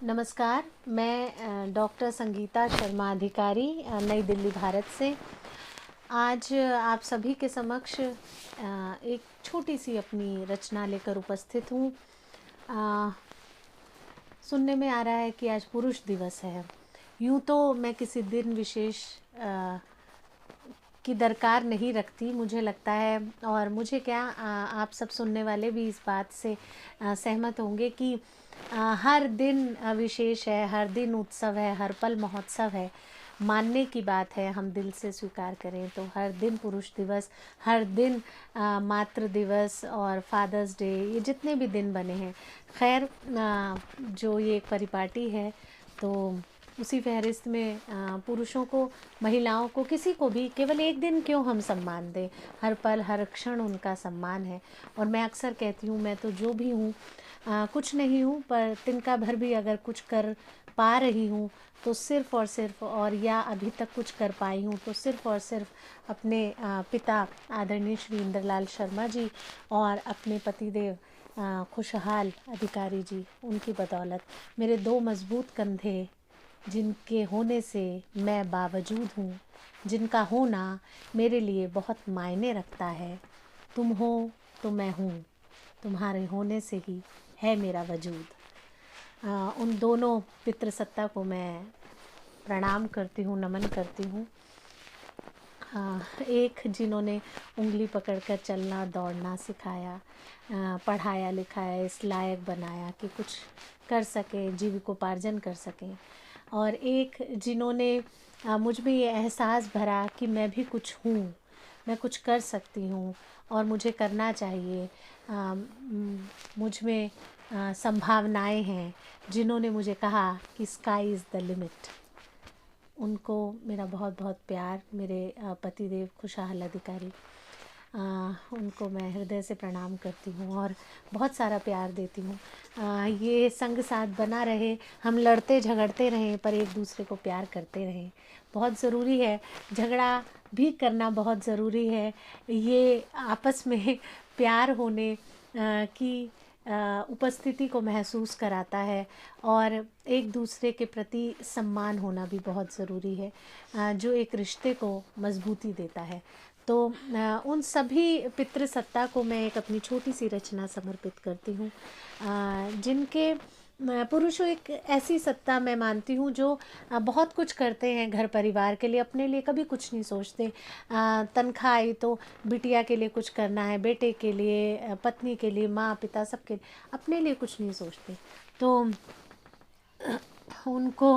नमस्कार, मैं डॉक्टर संगीता शर्मा अधिकारी, नई दिल्ली, भारत से। आज आप सभी के समक्ष एक छोटी सी अपनी रचना लेकर उपस्थित हूँ। सुनने में आ रहा है कि आज पुरुष दिवस है। यूँ तो मैं किसी दिन विशेष की दरकार नहीं रखती, मुझे लगता है, और मुझे क्या, आप सब सुनने वाले भी इस बात से सहमत होंगे कि हर दिन विशेष है, हर दिन उत्सव है, हर पल महोत्सव है। मानने की बात है, हम दिल से स्वीकार करें तो हर दिन पुरुष दिवस, हर दिन मातृ दिवस और फादर्स डे, ये जितने भी दिन बने हैं, खैर जो ये एक परिपाटी है तो उसी फहरिस्त में पुरुषों को, महिलाओं को, किसी को भी केवल एक दिन क्यों हम सम्मान दें। हर पल हर क्षण उनका सम्मान है। और मैं अक्सर कहती हूँ, मैं तो जो भी हूँ कुछ नहीं हूँ, पर तिनका भर भी अगर कुछ कर पा रही हूँ तो सिर्फ़ और सिर्फ, और या अभी तक कुछ कर पाई हूँ तो सिर्फ़ और सिर्फ अपने पिता आदरणीय श्री इंद्रलाल शर्मा जी और अपने पतिदेव खुशहाल अधिकारी जी, उनकी बदौलत। मेरे दो मजबूत कंधे जिनके होने से मैं बावजूद हूँ, जिनका होना मेरे लिए बहुत मायने रखता है। तुम हो तो मैं हूँ, तुम्हारे होने से ही है मेरा वजूद। उन दोनों पितृसत्ता को मैं प्रणाम करती हूँ, नमन करती हूँ। एक जिन्होंने उंगली पकड़कर चलना दौड़ना सिखाया, पढ़ाया लिखाया, इस लायक बनाया कि कुछ कर सकें, जीविकोपार्जन कर सकें। और एक जिन्होंने मुझ में ये एहसास भरा कि मैं भी कुछ हूँ, मैं कुछ कर सकती हूँ और मुझे करना चाहिए। मुझ में संभावनाएं हैं, जिन्होंने मुझे कहा कि स्काई इज़ द लिमिट। उनको मेरा बहुत बहुत प्यार। मेरे पतिदेव खुशहाल अधिकारी, उनको मैं हृदय से प्रणाम करती हूँ और बहुत सारा प्यार देती हूँ। ये संग साथ बना रहे, हम लड़ते झगड़ते रहें पर एक दूसरे को प्यार करते रहें, बहुत ज़रूरी है। झगड़ा भी करना बहुत ज़रूरी है। ये आपस में प्यार होने की उपस्थिति को महसूस कराता है और एक दूसरे के प्रति सम्मान होना भी बहुत ज़रूरी है, जो एक रिश्ते को मजबूती देता है। तो उन सभी पितृसत्ता को मैं एक अपनी छोटी सी रचना समर्पित करती हूँ, जिनके पुरुषों एक ऐसी सत्ता मैं मानती हूँ जो बहुत कुछ करते हैं घर परिवार के लिए, अपने लिए कभी कुछ नहीं सोचते। तनख्वाह आई तो बिटिया के लिए कुछ करना है, बेटे के लिए, पत्नी के लिए, माँ पिता सबके लिए, अपने लिए कुछ नहीं सोचते। तो उनको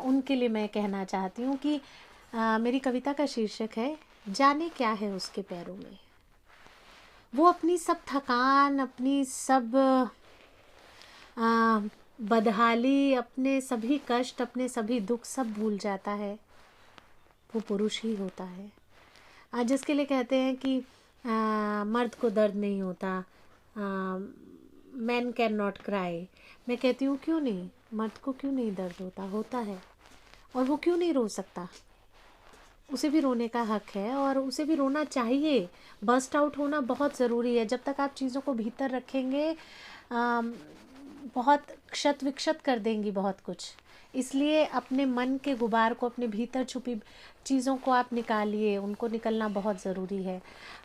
उनके लिए मैं कहना चाहती हूँ कि मेरी कविता का शीर्षक है जाने क्या है उसके पैरों में। वो अपनी सब थकान, अपनी सब बदहाली, अपने सभी कष्ट, अपने सभी दुख सब भूल जाता है। वो पुरुष ही होता है। जिसके लिए कहते हैं कि मर्द को दर्द नहीं होता, मैन कैन नॉट क्राई। मैं कहती हूँ क्यों नहीं, मर्द को क्यों नहीं दर्द होता, होता है। और वो क्यों नहीं रो सकता, उसे भी रोने का हक है और उसे भी रोना चाहिए। बस्ट आउट होना बहुत ज़रूरी है। जब तक आप चीज़ों को भीतर रखेंगे बहुत क्षत विक्षत कर देंगी बहुत कुछ। इसलिए अपने मन के गुबार को, अपने भीतर छुपी चीज़ों को आप निकालिए, उनको निकलना बहुत ज़रूरी है।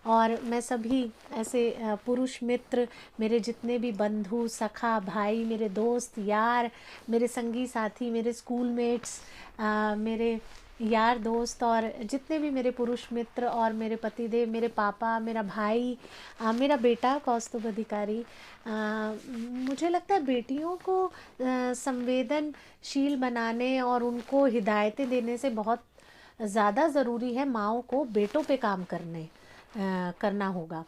और मैं सभी ऐसे पुरुष मित्र, मेरे जितने भी बंधु सखा भाई, मेरे दोस्त यार, मेरे संगी साथी, मेरे स्कूल मेट्स, मेरे यार दोस्त और जितने भी मेरे पुरुष मित्र और मेरे पतिदेव, मेरे पापा, मेरा भाई, मेरा बेटा कौस्तुभ अधिकारी। मुझे लगता है बेटियों को संवेदनशील बनाने और उनको हिदायतें देने से बहुत ज़्यादा ज़रूरी है माँओं को बेटों पे काम करना होगा।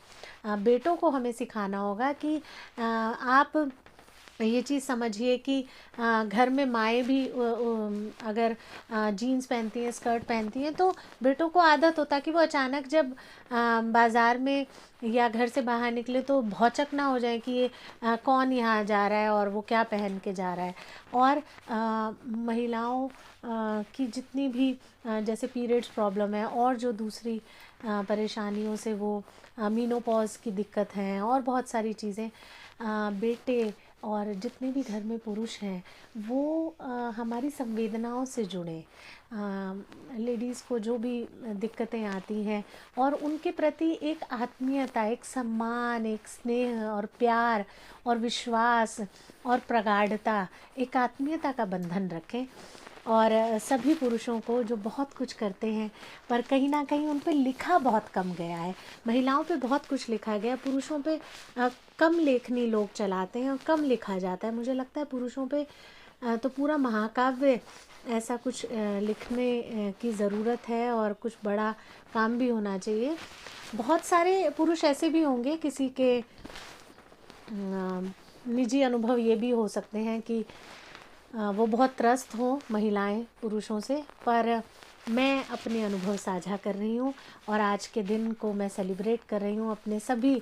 बेटों को हमें सिखाना होगा कि आप ये चीज़ समझिए कि घर में माएँ भी अगर जीन्स पहनती हैं, स्कर्ट पहनती हैं, तो बेटों को आदत होता है कि वो अचानक जब बाज़ार में या घर से बाहर निकले तो भौचक ना हो जाए कि ये कौन यहाँ जा रहा है और वो क्या पहन के जा रहा है। और महिलाओं की जितनी भी जैसे पीरियड्स प्रॉब्लम है और जो दूसरी परेशानियों से वो मीनोपॉज की दिक्कत है और बहुत सारी चीज़ें, बेटे और जितने भी घर में पुरुष हैं वो हमारी संवेदनाओं से जुड़े, लेडीज़ को जो भी दिक्कतें आती हैं और उनके प्रति एक आत्मीयता, एक सम्मान, एक स्नेह और प्यार और विश्वास और प्रगाढ़ता, एक आत्मीयता का बंधन रखें। और सभी पुरुषों को जो बहुत कुछ करते हैं पर कहीं ना कहीं उन पे लिखा बहुत कम गया है। महिलाओं पे बहुत कुछ लिखा गया, पुरुषों पे कम लेखनी लोग चलाते हैं और कम लिखा जाता है। मुझे लगता है पुरुषों पे तो पूरा महाकाव्य ऐसा कुछ लिखने की ज़रूरत है और कुछ बड़ा काम भी होना चाहिए। बहुत सारे पुरुष ऐसे भी होंगे, किसी के निजी अनुभव ये भी हो सकते हैं कि वो बहुत त्रस्त हो महिलाएं पुरुषों से, पर मैं अपने अनुभव साझा कर रही हूँ और आज के दिन को मैं सेलिब्रेट कर रही हूँ। अपने सभी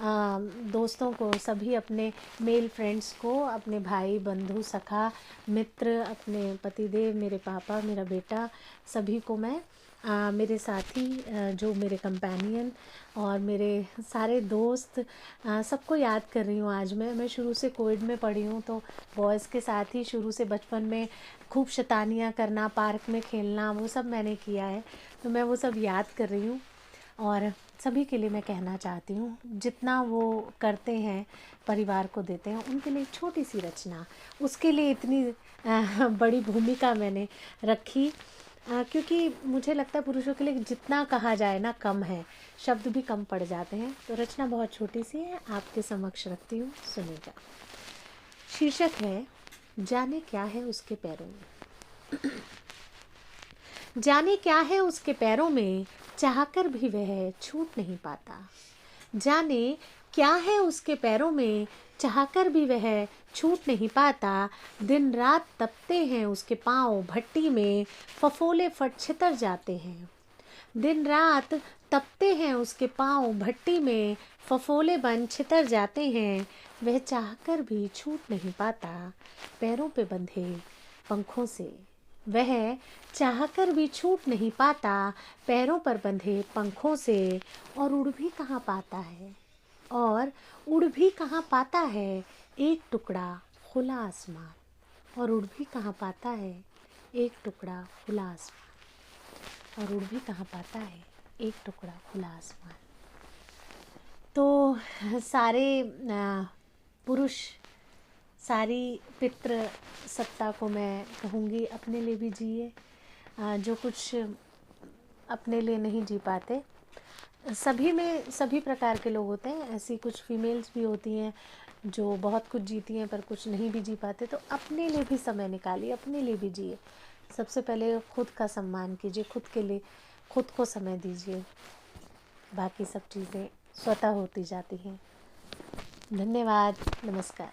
दोस्तों को, सभी अपने मेल फ्रेंड्स को, अपने भाई बंधु सखा मित्र, अपने पतिदेव, मेरे पापा, मेरा बेटा, सभी को मैं मेरे साथी, जो मेरे कंपेनियन और मेरे सारे दोस्त, सबको याद कर रही हूँ। आज मैं शुरू से कोविड में पढ़ी हूँ तो बॉयज़ के साथ ही शुरू से बचपन में खूब शैतानियाँ करना, पार्क में खेलना, वो सब मैंने किया है। तो मैं वो सब याद कर रही हूँ और सभी के लिए मैं कहना चाहती हूँ, जितना वो करते हैं परिवार को देते हैं, उनके लिए एक छोटी सी रचना, उसके लिए इतनी बड़ी भूमिका मैंने रखी, क्योंकि मुझे लगता है पुरुषों के लिए जितना कहा जाए ना कम है, शब्द भी कम पड़ जाते हैं। तो रचना बहुत छोटी सी है, आपके समक्ष रखती हूँ, सुनिएगा। शीर्षक है जाने क्या है उसके पैरों में। जाने क्या है उसके पैरों में, चाहकर भी वह छूट नहीं पाता। जाने क्या है उसके पैरों में, चाहकर भी वह छूट नहीं पाता। दिन रात तपते हैं उसके पाँव भट्टी में, फफोले फट छितर जाते हैं। दिन रात तपते हैं उसके पाँव भट्टी में, फफोले बन छितर जाते हैं। वह चाहकर भी छूट नहीं पाता, पैरों पे बंधे पंखों से। वह चाहकर भी छूट नहीं पाता, पैरों पर बंधे पंखों से। और उड़ भी कहाँ पाता है, और उड़ भी कहाँ पाता है एक टुकड़ा खुला आसमान। और उड़ भी कहाँ पाता है एक टुकड़ा खुला आसमान। और उड़ भी कहाँ पाता है एक टुकड़ा खुला आसमान। तो सारे पुरुष, सारी पितृ सत्ता को मैं कहूँगी अपने लिए भी जिए, जो कुछ अपने लिए नहीं जी पाते। सभी में सभी प्रकार के लोग होते हैं, ऐसी कुछ फीमेल्स भी होती हैं जो बहुत कुछ जीती हैं पर कुछ नहीं भी जी पाते। तो अपने लिए भी समय निकालिए, अपने लिए भी जिए। सबसे पहले खुद का सम्मान कीजिए, खुद के लिए खुद को समय दीजिए, बाकी सब चीज़ें स्वतः होती जाती हैं। धन्यवाद, नमस्कार।